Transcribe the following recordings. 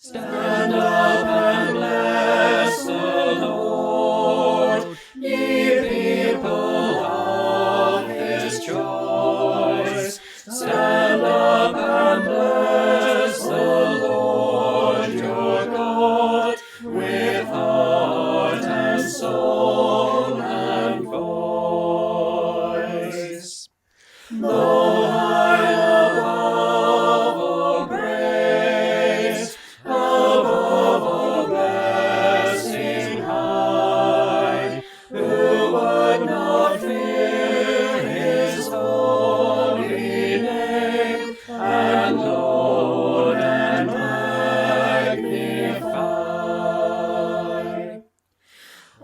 Stand up and bless the Lord, ye people of his choice. Stand up and bless the Lord your God with heart and soul and voice. Though high above all praise, above all blessing high, who would not fear his holy name, and laud and magnify?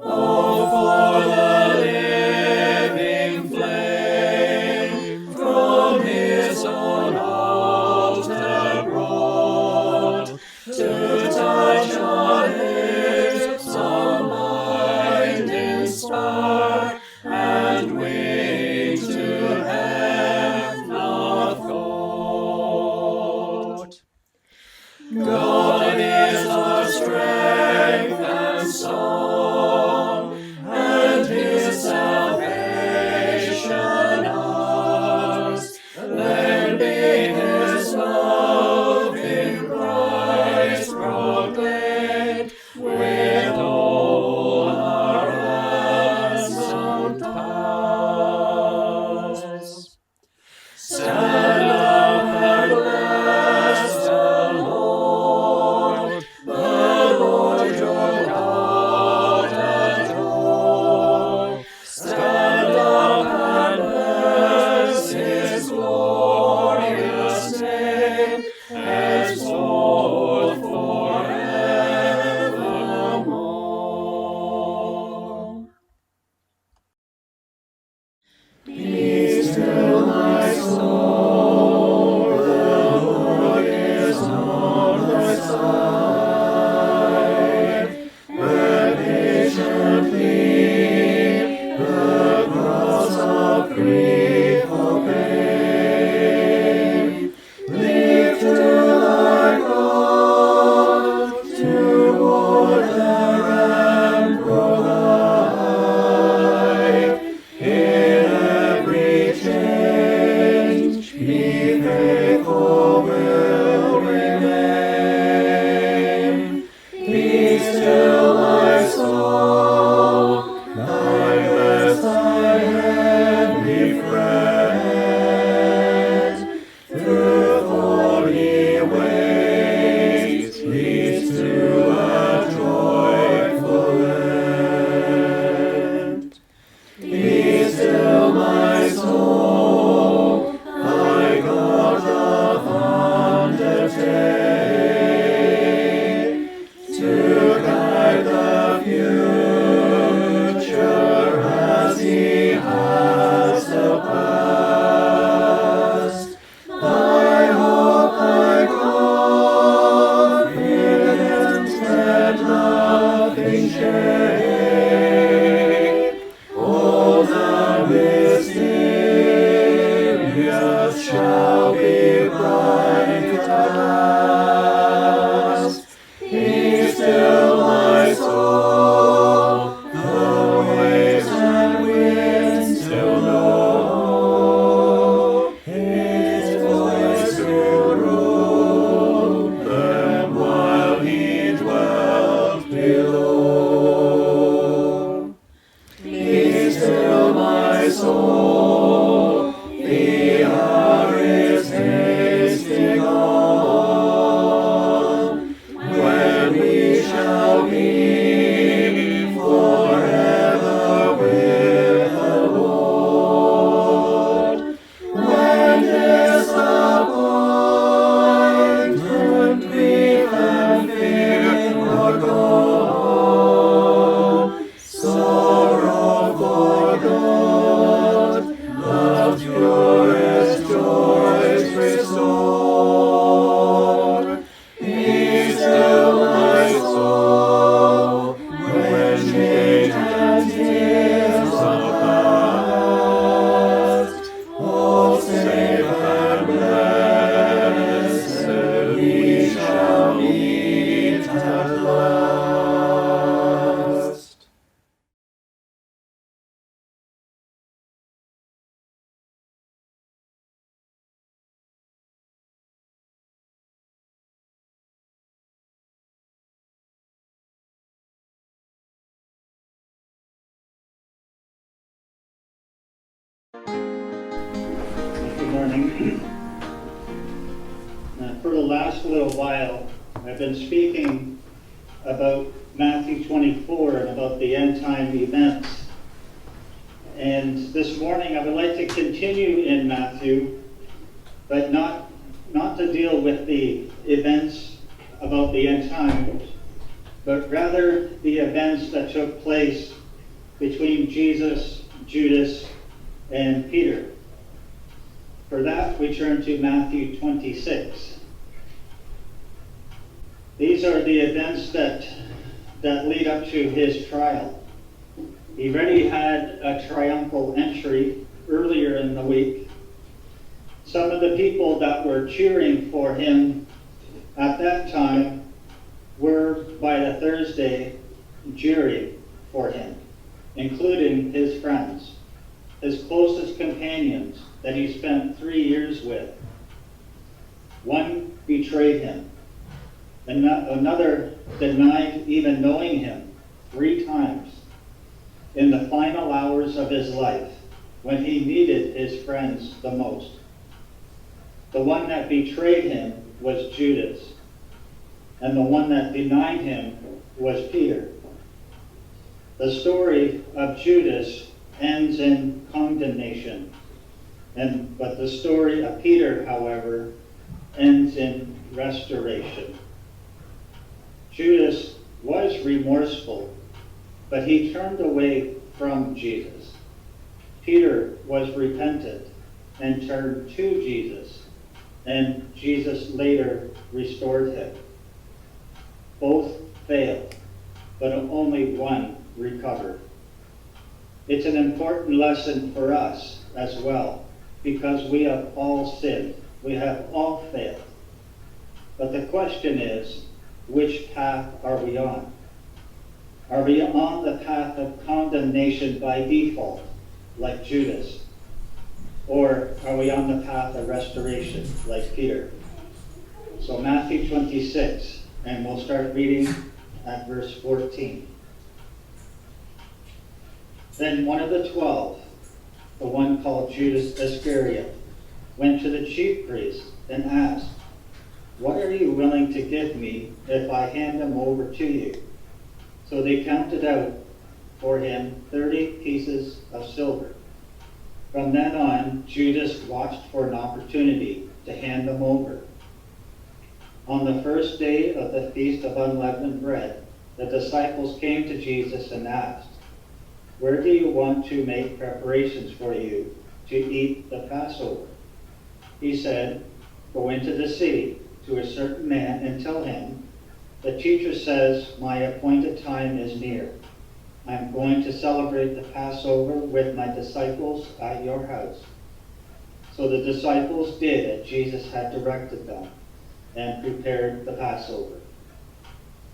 Oh, for the living flame from his own altar brought, to touch our lips a blinding spark, and wing to heaven our thought. God is our strength and song, and his salvation ours. Then be his love in Christ proclaimed, with all our ransomed powers. Stand up and bless the Lord. morning. For the last little while, I've been speaking about Matthew 24 and about the end time events. And this morning I would like to continue in Matthew, but not to deal with the events about the end times, but rather the events that took place between Jesus, Judas, and Peter. For that, we turn to Matthew 26. These are the events that lead up to his trial. He already had a triumphal entry earlier in the week. Some of the people that were cheering for him at that time were, by the Thursday, jeering for him, including his friends, his closest companions that he spent 3 years with. One betrayed him. Another denied even knowing him 3 times in the final hours of his life when he needed his friends the most. The one that betrayed him was Judas, and the one that denied him was Peter. The story of Judas ends in condemnation, but the story of Peter, however, ends in restoration. Judas was remorseful, but he turned away from Jesus. Peter was repentant and turned to Jesus, and Jesus later restored him. Both failed, but only one recovered. It's an important lesson for us as well, because we have all sinned. We have all failed. But the question is, which path are we on? Are we on the path of condemnation by default, like Judas? Or are we on the path of restoration, like Peter? So Matthew 26, and we'll start reading at verse 14. Then one of the 12, the one called Judas Iscariot, went to the chief priests and asked, "What are you willing to give me if I hand him over to you?" So they counted out for him 30 pieces of silver. From then on, Judas watched for an opportunity to hand them over. On the first day of the Feast of Unleavened Bread, the disciples came to Jesus and asked, "Where do you want to make preparations for you to eat the Passover?" He said, "Go into the city to a certain man and tell him, 'The teacher says, my appointed time is near. I am going to celebrate the Passover with my disciples at your house.'" So the disciples did as Jesus had directed them and prepared the Passover.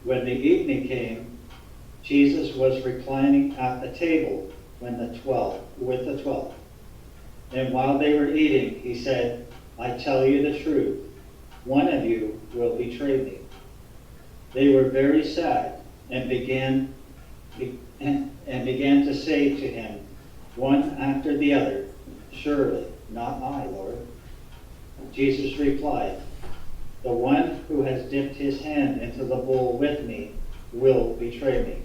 When the evening came, Jesus was reclining at the table with the 12. And while they were eating, he said, "I tell you the truth, one of you will betray me." They were very sad and began to say to him, one after the other, "Surely not I, Lord." Jesus replied, "The one who has dipped his hand into the bowl with me will betray me.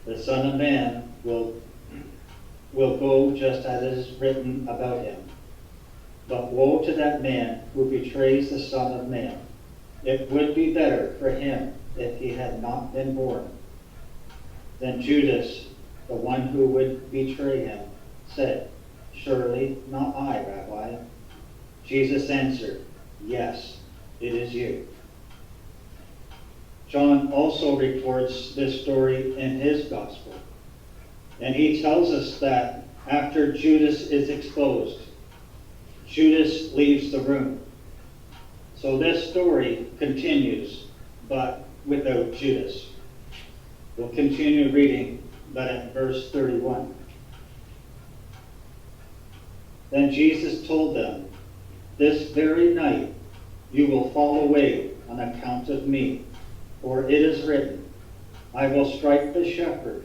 The Son of Man will go just as it is written about him. But woe to that man who betrays the Son of Man. It would be better for him if he had not been born." Then Judas, the one who would betray him, said, "Surely not I, Rabbi." Jesus answered, "Yes, it is you." John also reports this story in his gospel. And he tells us that after Judas is exposed, Judas leaves the room. So this story continues, but without Judas. We'll continue reading, but at verse 31. Then Jesus told them, "This very night you will fall away on account of me. For it is written, I will strike the shepherd,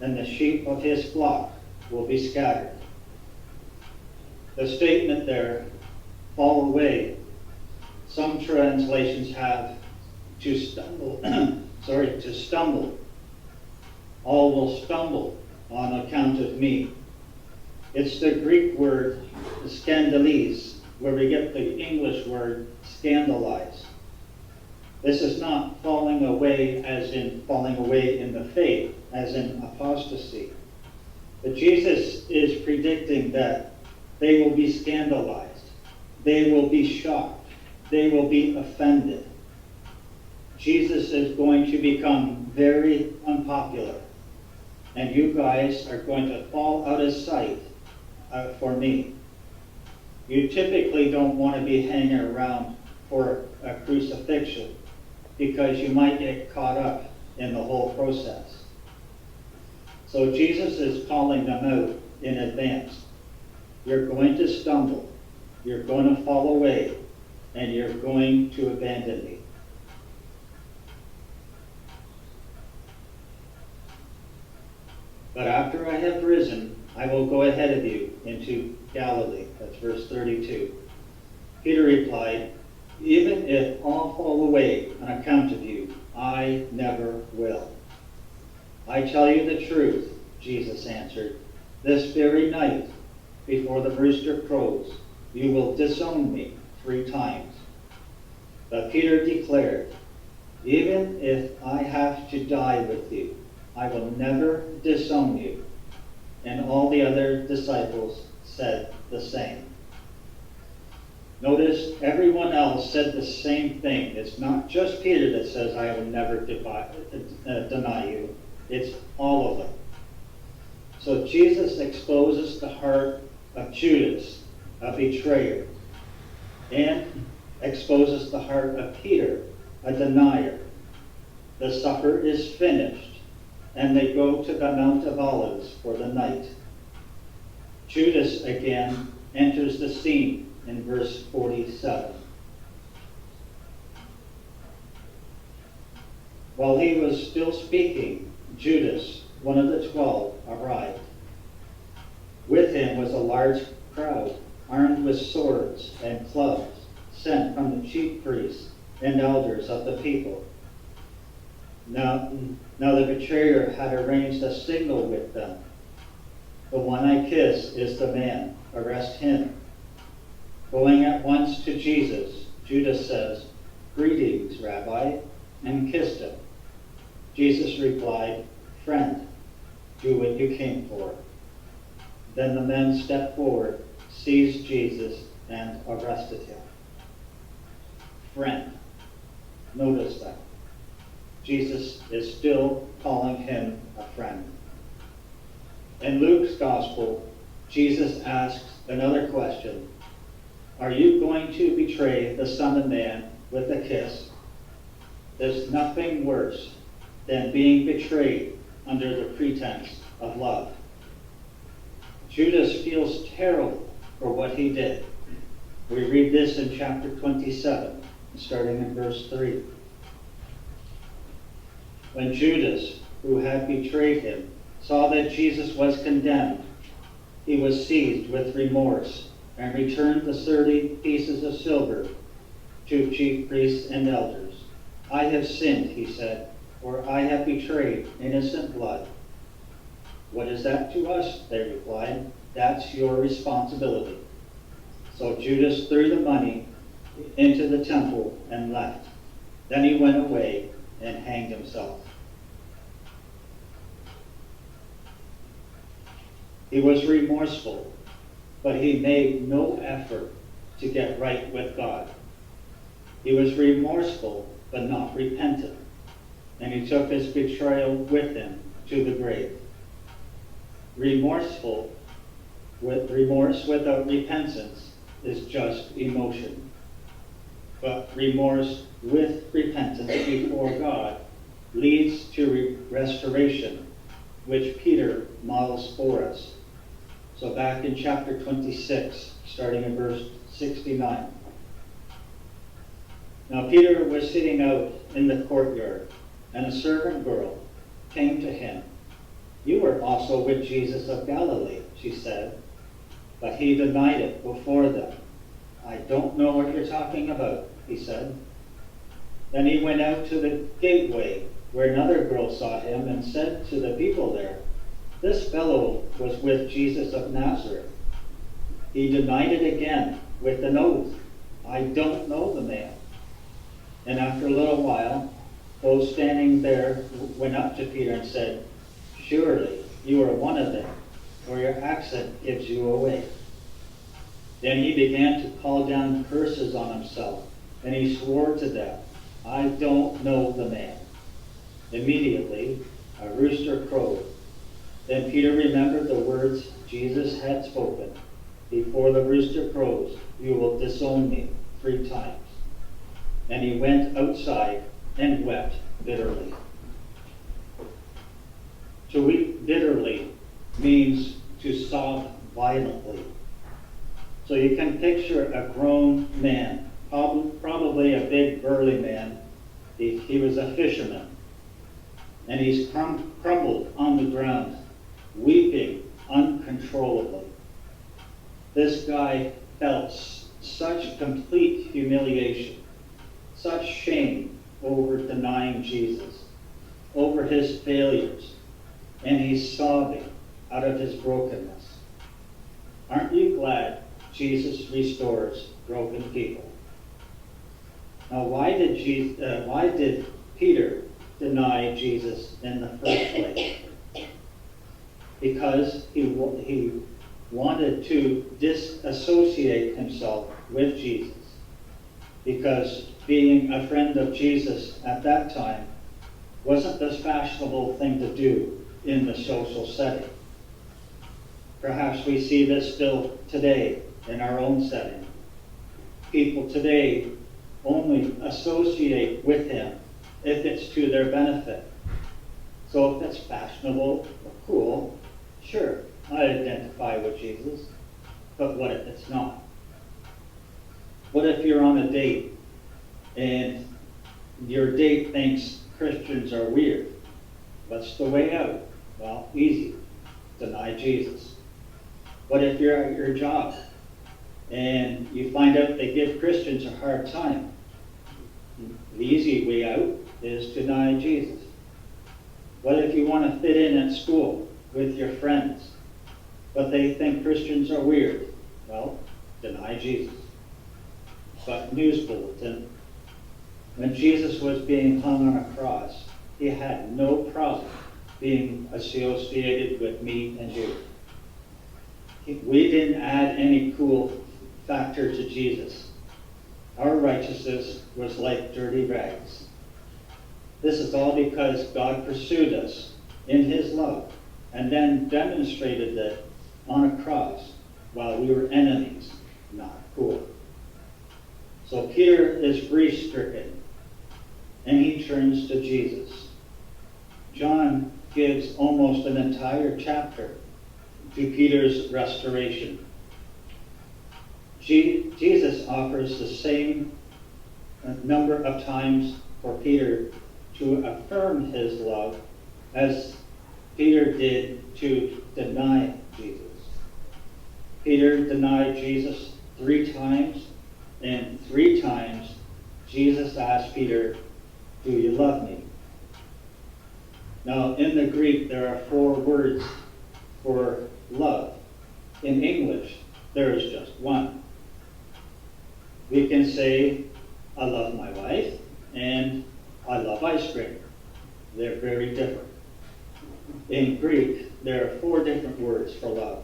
and the sheep of his flock will be scattered." The statement there, fall away, some translations have to stumble, to stumble. All will stumble on account of me. It's the Greek word scandalise, where we get the English word scandalize. This is not falling away as in falling away in the faith, as in apostasy. But Jesus is predicting that they will be scandalized. They will be shocked. They will be offended. Jesus is going to become very unpopular. And you guys are going to fall out of sight for me. You typically don't want to be hanging around for a crucifixion because you might get caught up in the whole process. So Jesus is calling them out in advance. You're going to stumble, you're going to fall away, and you're going to abandon me. But after I have risen, I will go ahead of you into Galilee. That's verse 32. Peter replied, even if all fall away on account of you, I never will. I tell you the truth, Jesus answered. This very night, before the rooster crows, you will disown me 3 times. But Peter declared, even if I have to die with you, I will never disown you. And all the other disciples said the same. Notice everyone else said the same thing. It's not just Peter that says, I will never deny you. It's all of them. So Jesus exposes the heart of Judas, a betrayer, and exposes the heart of Peter, a denier. The supper is finished, and they go to the Mount of Olives for the night. Judas again enters the scene in verse 47. While he was still speaking, Judas, one of the 12, arrived. With him was a large crowd, armed with swords and clubs, sent from the chief priests and elders of the people. Now the betrayer had arranged a signal with them. The one I kiss is the man. Arrest him. Going at once to Jesus, Judas says, Greetings, Rabbi, and kissed him. Jesus replied, Friend, do what you came for. Then the men stepped forward, seized Jesus, and arrested him. Friend. Notice that. Jesus is still calling him a friend. In Luke's gospel, Jesus asks another question. Are you going to betray the Son of Man with a kiss? There's nothing worse than being betrayed under the pretense of love. Judas feels terrible for what he did. We read this in chapter 27, starting in verse 3. When Judas, who had betrayed him, saw that Jesus was condemned, he was seized with remorse and returned the 30 pieces of silver to chief priests and elders. I have sinned, he said, for I have betrayed innocent blood. What is that to us? They replied. That's your responsibility. So Judas threw the money into the temple and left. Then he went away and hanged himself. He was remorseful, but he made no effort to get right with God. He was remorseful, but not repentant, and he took his betrayal with him to the grave. Remorse without repentance is just emotion. But remorse with repentance before God leads to restoration, which Peter models for us. So back in chapter 26, starting in verse 69. Now Peter was sitting out in the courtyard, and a servant girl came to him. You were also with Jesus of Galilee, she said. But he denied it before them. I don't know what you're talking about, he said. Then he went out to the gateway, where another girl saw him and said to the people there, "This fellow was with Jesus of Nazareth." He denied it again with an oath. "I don't know the man." And after a little while, those standing there went up to Peter and said, "Surely you are one of them, or your accent gives you away." Then he began to call down curses on himself, and he swore to them, "I don't know the man." Immediately a rooster crowed. Then Peter remembered the words Jesus had spoken, "Before the rooster crows, you will disown me 3 times." And he went outside and wept bitterly. To weep bitterly means to sob violently. So you can picture a grown man, probably a big burly man. He was a fisherman. And he's crumbled on the ground, weeping uncontrollably. This guy felt such complete humiliation, such shame over denying Jesus, over his failures, and he's sobbing out of his brokenness. Aren't you glad Jesus restores broken people? Now, why did Peter deny Jesus in the first place? Because he wanted to disassociate himself with Jesus. Because being a friend of Jesus at that time wasn't the fashionable thing to do in the social setting. Perhaps we see this still today in our own setting. People today only associate with him if it's to their benefit. So if it's fashionable or cool, sure, I identify with Jesus. But what if it's not? What if you're on a date and your date thinks Christians are weird? What's the way out? Well, easy. Deny Jesus. What if you're at your job and you find out they give Christians a hard time? The easy way out is to deny Jesus. What if you want to fit in at school with your friends, but they think Christians are weird? Well, deny Jesus. But news bulletin, when Jesus was being hung on a cross, he had no problem being associated with me and you. We didn't add any cool factor to Jesus. Our righteousness was like dirty rags. This is all because God pursued us in his love and then demonstrated it on a cross while we were enemies. Not cool. So Peter is grief-stricken, and he turns to Jesus. John gives almost an entire chapter to Peter's restoration. Jesus offers the same number of times for Peter to affirm his love as Peter did to deny Jesus. Peter denied Jesus 3 times, and 3 times Jesus asked Peter, "Do you love me?" Now, in the Greek, there are 4 words for love. In English, there is just 1. We can say, "I love my wife," and "I love ice cream." They're very different. In Greek, there are 4 different words for love.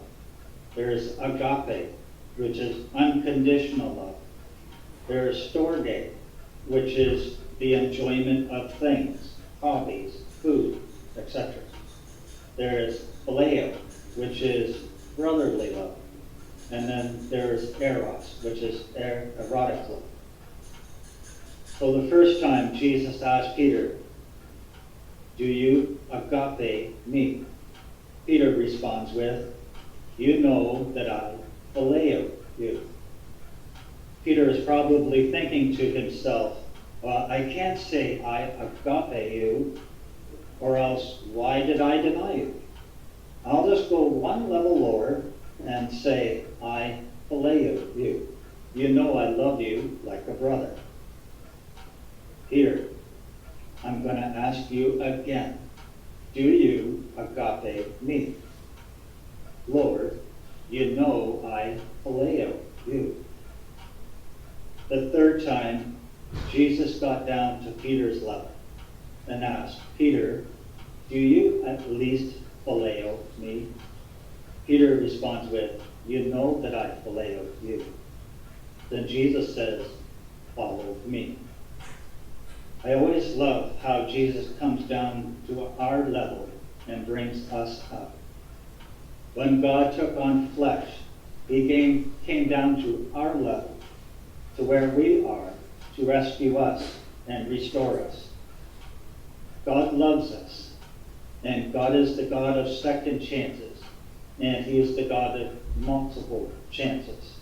There is agape, which is unconditional love. There is storge, which is the enjoyment of things, hobbies, food, etc. There is phileo, which is brotherly love. And then there is eros, which is erotic love. So the first time Jesus asked Peter, "Do you agape me?" Peter responds with, "You know that I phileo you." Peter is probably thinking to himself, "Well, I can't say I agape you, or else why did I deny you? I'll just go one level lower and say, I phileo you. You know I love you like a brother. Here, I'm going to ask you again, do you agape me? Lord, you know I phileo you. The third time, Jesus got down to Peter's level and asked, Peter, do you at least phileo me? Peter responds with, you know that I phileo you. Then Jesus says, follow me. I always love how Jesus comes down to our level and brings us up. When God took on flesh, he came down to our level, to where we are, to rescue us and restore us. God loves us, and God is the God of second chances, and he is the God of multiple chances.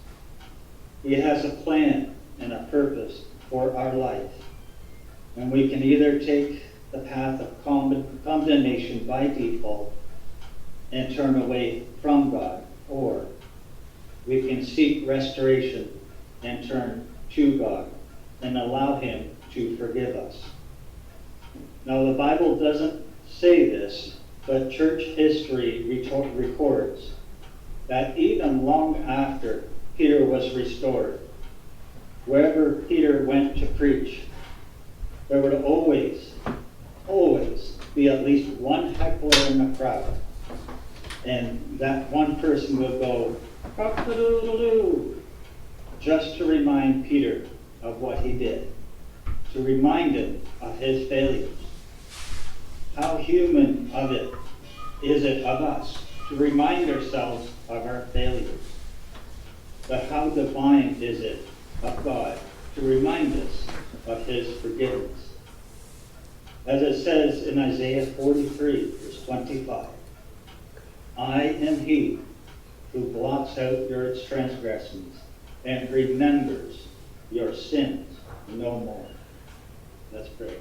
He has a plan and a purpose for our life, and we can either take the path of condemnation by default and turn away from God, or we can seek restoration and turn to God and allow him to forgive us. Now, the Bible doesn't say this, but church history records that even long after Peter was restored, wherever Peter went to preach, there would always be at least one heckler in the crowd. And that one person would go, cock-a-doodle-doo, just to remind Peter of what he did, to remind him of his failures. How human is it of us to remind ourselves of our failures? But how divine is it of God to remind us of his forgiveness? As it says in Isaiah 43, verse 25, I am he who blots out your transgressions and remembers your sins no more. Let's pray.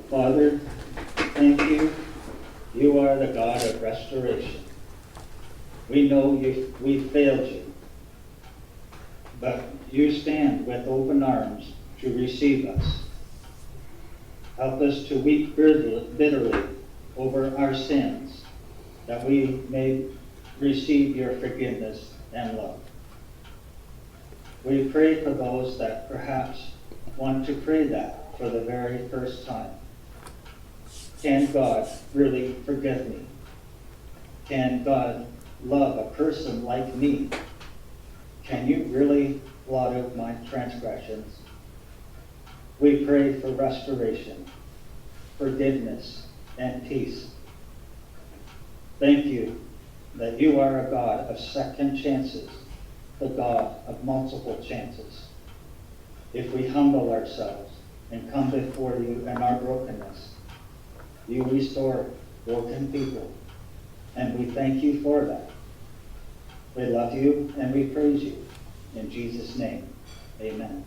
Father, thank you. You are the God of restoration. We know we failed you, but you stand with open arms to receive us. Help us to weep bitterly over our sins, that we may receive your forgiveness and love. We pray for those that perhaps want to pray that for the very first time. Can God really forgive me? Can God love a person like me? Can you really blot out my transgressions? We pray for restoration, forgiveness, and peace. Thank you that you are a God of second chances, the God of multiple chances. If we humble ourselves and come before you in our brokenness, you restore broken people, and we thank you for that. We love you and we praise you. In Jesus' name, amen.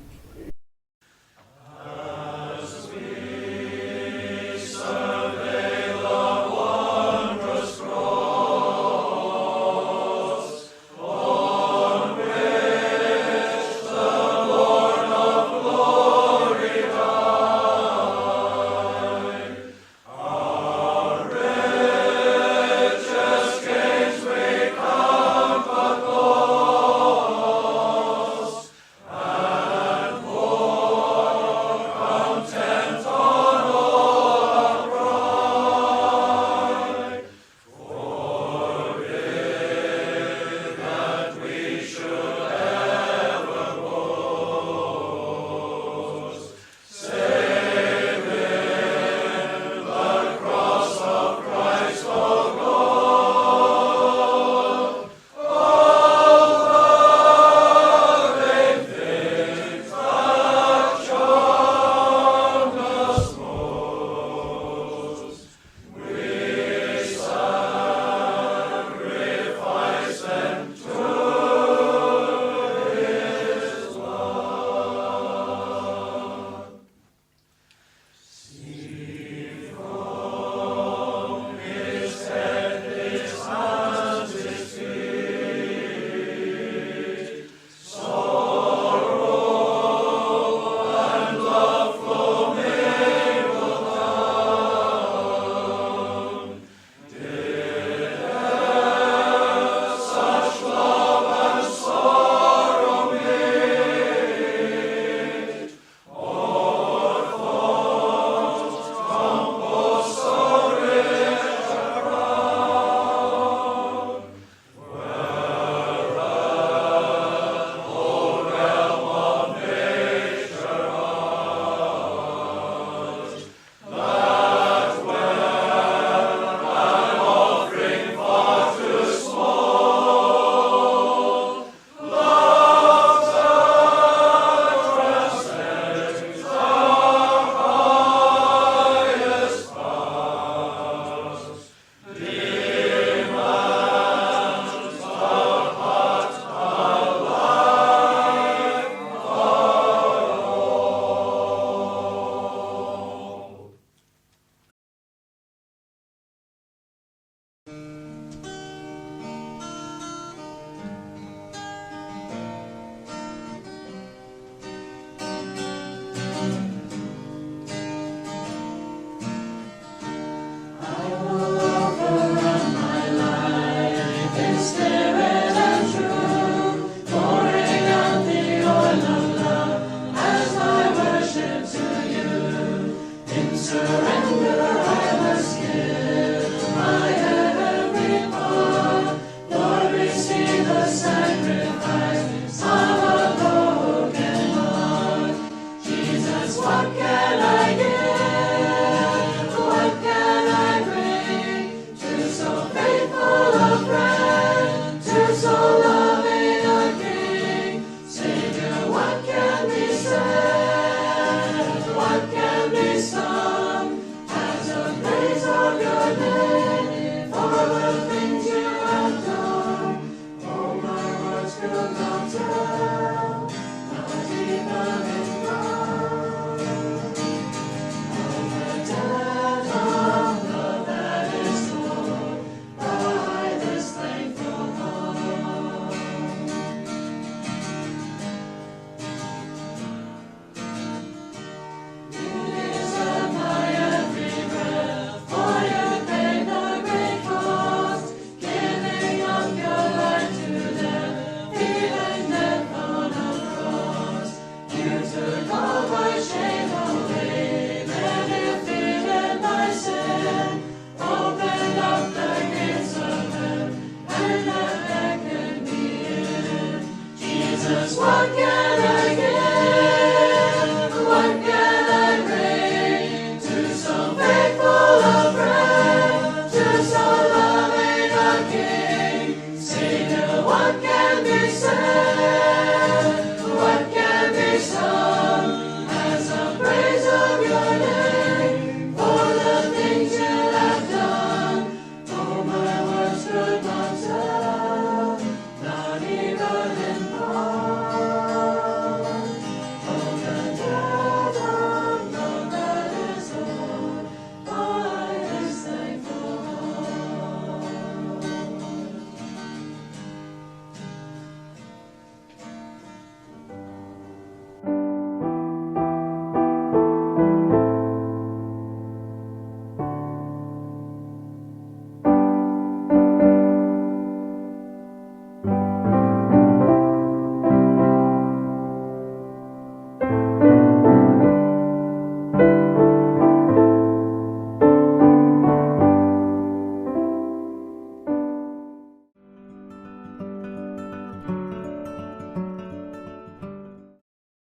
surrender I must give my every part. Lord, receive the sacrifice of a broken heart. Jesus, what can